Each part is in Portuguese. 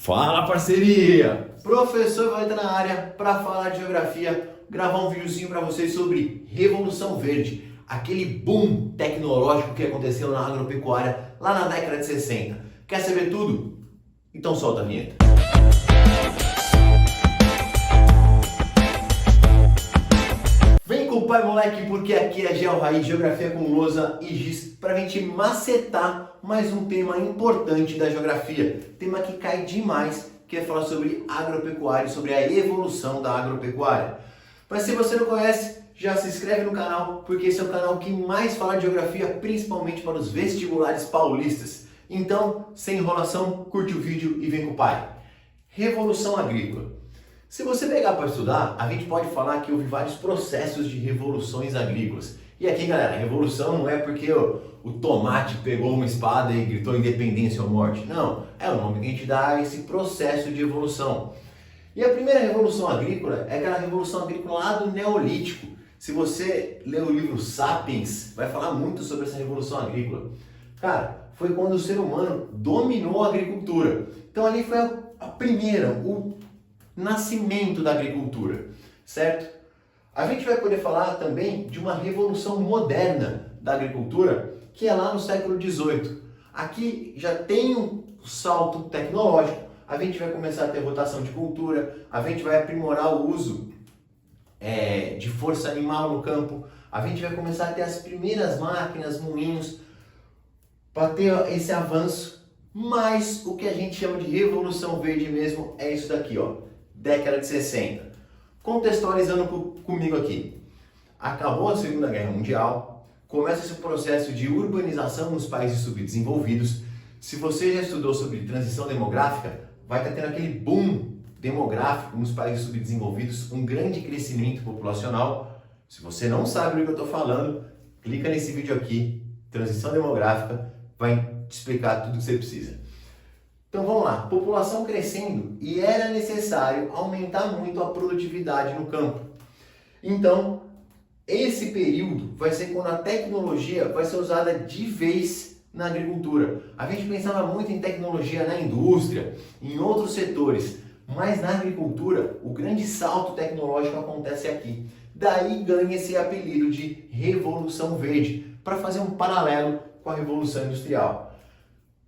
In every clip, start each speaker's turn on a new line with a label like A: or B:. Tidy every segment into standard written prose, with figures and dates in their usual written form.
A: Fala, parceria! Professor vai estar na área para falar de geografia, gravar um videozinho para vocês sobre Revolução Verde, aquele boom tecnológico que aconteceu na agropecuária lá na década de 60. Quer saber tudo? Então solta a vinheta. Vem com o pai, moleque, porque aqui é Geo Raiz, Geografia com lousa e giz, para a gente macetar mais um tema importante da geografia, tema que cai demais, que é falar sobre agropecuária, sobre a evolução da agropecuária. Mas se você não conhece, já se inscreve no canal, porque esse é o canal que mais fala de geografia, principalmente para os vestibulares paulistas. Então, sem enrolação, curte o vídeo e vem com o pai. Revolução agrícola. Se você pegar para estudar, a gente pode falar que houve vários processos de revoluções agrícolas. E aqui, galera, revolução não é porque o tomate pegou uma espada e gritou independência ou morte. Não, é o nome que a gente dá a esse processo de evolução. E a primeira revolução agrícola é aquela revolução agrícola lá do Neolítico. Se você ler o livro Sapiens, vai falar muito sobre essa revolução agrícola. Cara, foi quando o ser humano dominou a agricultura. Então ali foi a primeira, o nascimento da agricultura, certo? A gente vai poder falar também de uma revolução moderna da agricultura, que é lá no século XVIII. Aqui já tem um salto tecnológico, a gente vai começar a ter rotação de cultura, a gente vai aprimorar o uso de força animal no campo, a gente vai começar a ter as primeiras máquinas, moinhos, para ter esse avanço, mas o que a gente chama de revolução verde mesmo é isso daqui, ó, década de 60. Contextualizando comigo aqui, acabou a Segunda Guerra Mundial, começa esse processo de urbanização nos países subdesenvolvidos. Se você já estudou sobre transição demográfica, vai estar tendo aquele boom demográfico nos países subdesenvolvidos, um grande crescimento populacional. Se você não sabe do que eu estou falando, clica nesse vídeo aqui, transição demográfica, vai te explicar tudo o que você precisa. Então vamos lá, população crescendo e era necessário aumentar muito a produtividade no campo. Então, esse período vai ser quando a tecnologia vai ser usada de vez na agricultura. A gente pensava muito em tecnologia na indústria, em outros setores, mas na agricultura o grande salto tecnológico acontece aqui. Daí ganha esse apelido de Revolução Verde, para fazer um paralelo com a Revolução Industrial.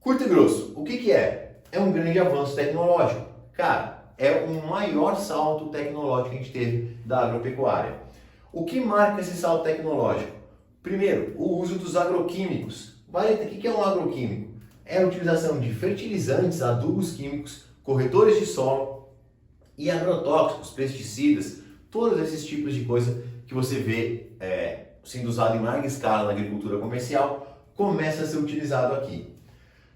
A: Curto e grosso, o que é? É um grande avanço tecnológico. Cara, é o maior salto tecnológico que a gente teve da agropecuária. O que marca esse salto tecnológico? Primeiro, o uso dos agroquímicos. Valeta, o que é um agroquímico? É a utilização de fertilizantes, adubos químicos, corretores de solo e agrotóxicos, pesticidas, todos esses tipos de coisa que você vê sendo usado em larga escala na agricultura comercial, começa a ser utilizado aqui.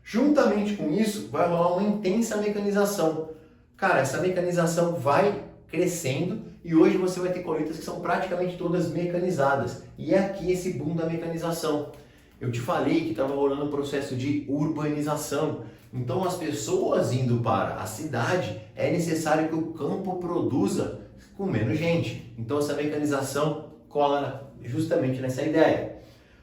A: Juntamente com isso, vai rolar uma intensa mecanização. Cara, essa mecanização vai crescendo e hoje você vai ter colheitas que são praticamente todas mecanizadas. E é aqui esse boom da mecanização. Eu te falei que estava rolando um processo de urbanização. Então, as pessoas indo para a cidade, é necessário que o campo produza com menos gente. Então, essa mecanização cola justamente nessa ideia.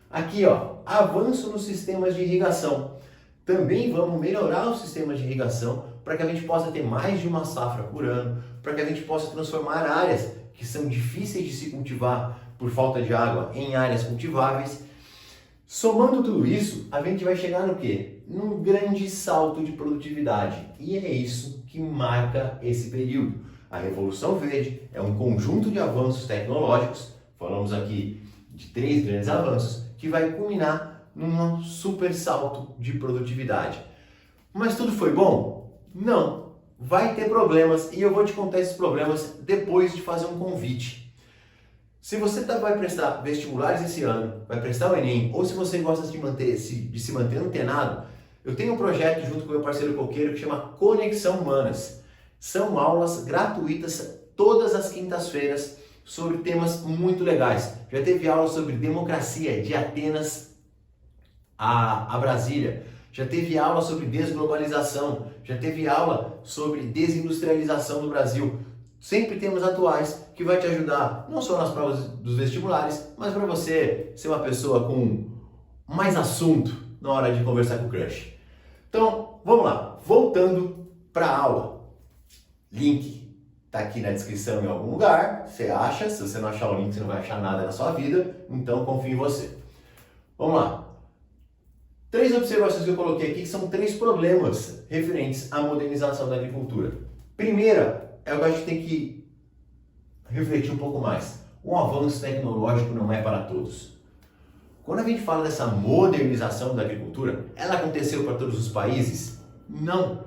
A: Aqui, ó, avanço nos sistemas de irrigação. Também vamos melhorar os sistemas de irrigação para que a gente possa ter mais de uma safra por ano, para que a gente possa transformar áreas que são difíceis de se cultivar por falta de água em áreas cultiváveis. Somando tudo isso, a gente vai chegar no quê? Num grande salto de produtividade. E é isso que marca esse período. A Revolução Verde é um conjunto de avanços tecnológicos, falamos aqui de 3 grandes avanços, que vai culminar num super salto de produtividade. Mas tudo foi bom? Não. Vai ter problemas e eu vou te contar esses problemas depois de fazer um convite. Se você vai prestar vestibulares esse ano, vai prestar o Enem, ou se você gosta de se manter antenado, eu tenho um projeto junto com o meu parceiro coqueiro que chama Conexão Humanas. São aulas gratuitas todas as quintas-feiras sobre temas muito legais. Já teve aula sobre democracia de Atenas a Brasília, já teve aula sobre desglobalização, já teve aula sobre desindustrialização do Brasil. Sempre temas atuais que vai te ajudar, não só nas provas dos vestibulares, mas para você ser uma pessoa com mais assunto na hora de conversar com o crush. Então, vamos lá. Voltando para a aula. Link está aqui na descrição em algum lugar, você acha. Se você não achar o link, você não vai achar nada na sua vida, então confio em você. Vamos lá. 3 observações que eu coloquei aqui que são 3 problemas referentes à modernização da agricultura. Primeira, é o que a gente tem que refletir um pouco mais. O avanço tecnológico não é para todos. Quando a gente fala dessa modernização da agricultura, ela aconteceu para todos os países? Não.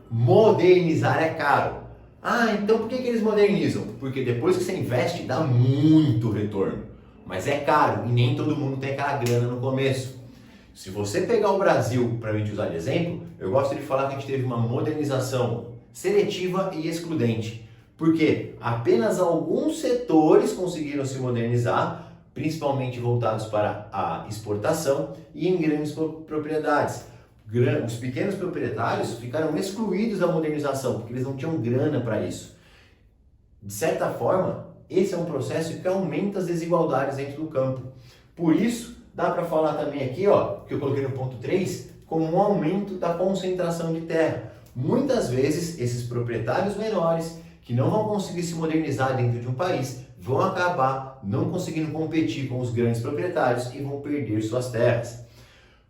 A: Modernizar é caro. Ah, então por que eles modernizam? Porque depois que você investe, dá muito retorno. Mas é caro e nem todo mundo tem aquela grana no começo. Se você pegar o Brasil para a gente usar de exemplo, eu gosto de falar que a gente teve uma modernização seletiva e excludente. Porque apenas alguns setores conseguiram se modernizar, principalmente voltados para a exportação e em grandes propriedades. Os pequenos proprietários ficaram excluídos da modernização, porque eles não tinham grana para isso. De certa forma, esse é um processo que aumenta as desigualdades dentro do campo. Por isso, dá para falar também aqui, ó, que eu coloquei no ponto 3, como um aumento da concentração de terra. Muitas vezes, esses proprietários menores, que não vão conseguir se modernizar dentro de um país, vão acabar não conseguindo competir com os grandes proprietários e vão perder suas terras.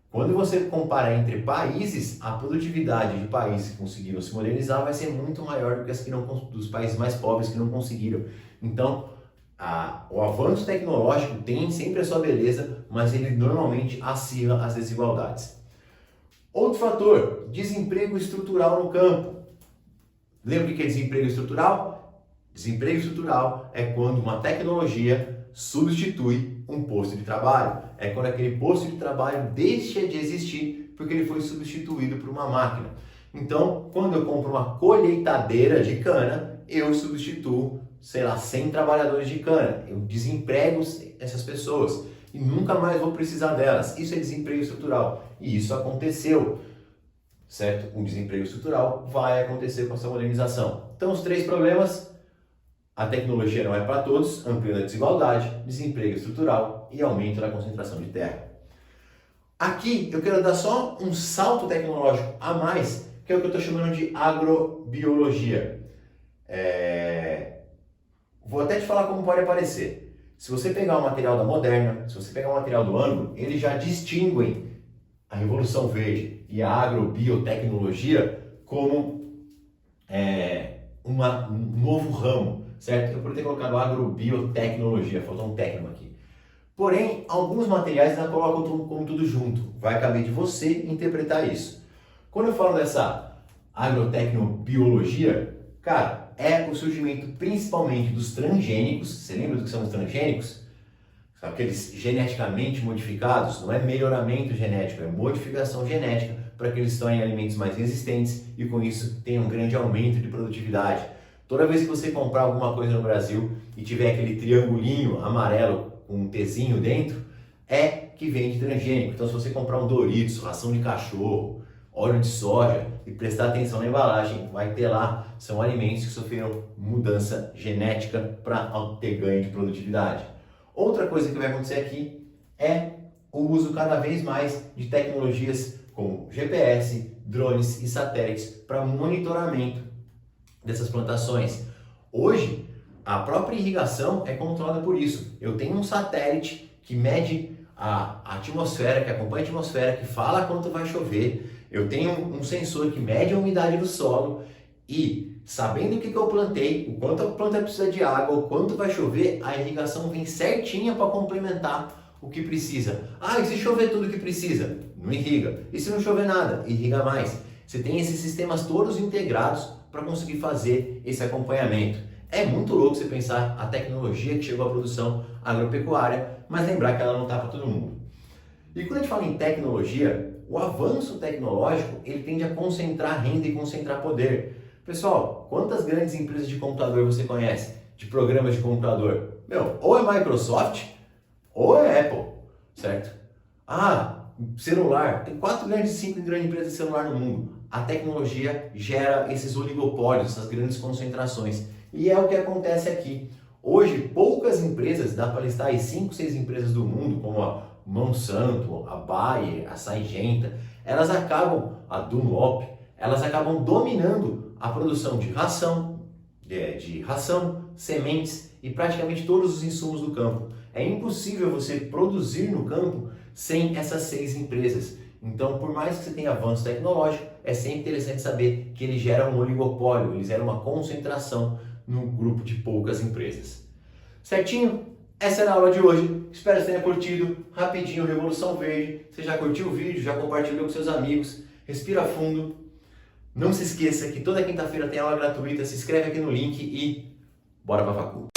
A: Quando você compara entre países, a produtividade de países que conseguiram se modernizar vai ser muito maior do que as que não, dos países mais pobres que não conseguiram. Então, o avanço tecnológico tem sempre a sua beleza, mas ele normalmente acirra as desigualdades. Outro fator, desemprego estrutural no campo. Lembra o que é desemprego estrutural? Desemprego estrutural é quando uma tecnologia substitui um posto de trabalho. É quando aquele posto de trabalho deixa de existir porque ele foi substituído por uma máquina. Então, quando eu compro uma colheitadeira de cana, eu substituo, 100 trabalhadores de cana. Eu desemprego essas pessoas e nunca mais vou precisar delas. Isso é desemprego estrutural. E isso aconteceu, certo? O desemprego estrutural vai acontecer com essa modernização. Então, os 3 problemas: a tecnologia não é para todos, ampliando a desigualdade, desemprego estrutural e aumento da concentração de terra. Aqui eu quero dar só um salto tecnológico a mais, que é o que eu estou chamando de agrobiologia. Vou até te falar como pode aparecer. Se você pegar o material da Moderna, se você pegar o material do Ângulo, eles já distinguem a Revolução Verde e a agrobiotecnologia como um novo ramo, certo? Eu poderia ter colocado agrobiotecnologia, faltou um técnico aqui. Porém, alguns materiais ainda colocam como tudo junto. Vai caber de você interpretar isso. Quando eu falo dessa agrotecnobiologia, cara, é o surgimento principalmente dos transgênicos. Você lembra do que são os transgênicos? São aqueles geneticamente modificados. Não é melhoramento genético, é modificação genética para que eles se tornem alimentos mais resistentes e com isso tenham um grande aumento de produtividade. Toda vez que você comprar alguma coisa no Brasil e tiver aquele triangulinho amarelo com um Tzinho dentro, é que vem de transgênico. Então, se você comprar um Doritos, ração de cachorro, óleo de soja e prestar atenção na embalagem, vai ter lá, são alimentos que sofreram mudança genética para ter ganho de produtividade. Outra coisa que vai acontecer aqui é o uso cada vez mais de tecnologias como GPS, drones e satélites para monitoramento dessas plantações. Hoje, a própria irrigação é controlada por isso. Eu tenho um satélite que mede a atmosfera, que acompanha a atmosfera, que fala quanto vai chover. Eu tenho um sensor que mede a umidade do solo e, sabendo o que eu plantei, o quanto a planta precisa de água, o quanto vai chover, a irrigação vem certinha para complementar o que precisa. Ah, e se chover tudo o que precisa? Não irriga. E se não chover nada? Irriga mais. Você tem esses sistemas todos integrados para conseguir fazer esse acompanhamento. É muito louco você pensar a tecnologia que chegou à produção agropecuária, mas lembrar que ela não está para todo mundo. E quando a gente fala em tecnologia, o avanço tecnológico ele tende a concentrar renda e concentrar poder. Pessoal, quantas grandes empresas de computador você conhece? De programas de computador? Ou é Microsoft ou é Apple, certo? Celular. Tem 5 grandes empresas de celular no mundo. A tecnologia gera esses oligopólios, essas grandes concentrações. E é o que acontece aqui. Hoje, poucas empresas, dá para listar aí 5, 6 empresas do mundo, como a Monsanto, a Bayer, a Syngenta, elas acabam, a Dunlop, elas acabam dominando a produção de ração, sementes e praticamente todos os insumos do campo. É impossível você produzir no campo sem essas 6 empresas. Então, por mais que você tenha avanço tecnológico, é sempre interessante saber que ele gera um oligopólio, ele gera uma concentração num grupo de poucas empresas. Certinho? Essa era a aula de hoje. Espero que você tenha curtido. Rapidinho, Revolução Verde. Você já curtiu o vídeo? Já compartilhou com seus amigos? Respira fundo. Não se esqueça que toda quinta-feira tem aula gratuita. Se inscreve aqui no link e bora pra facul.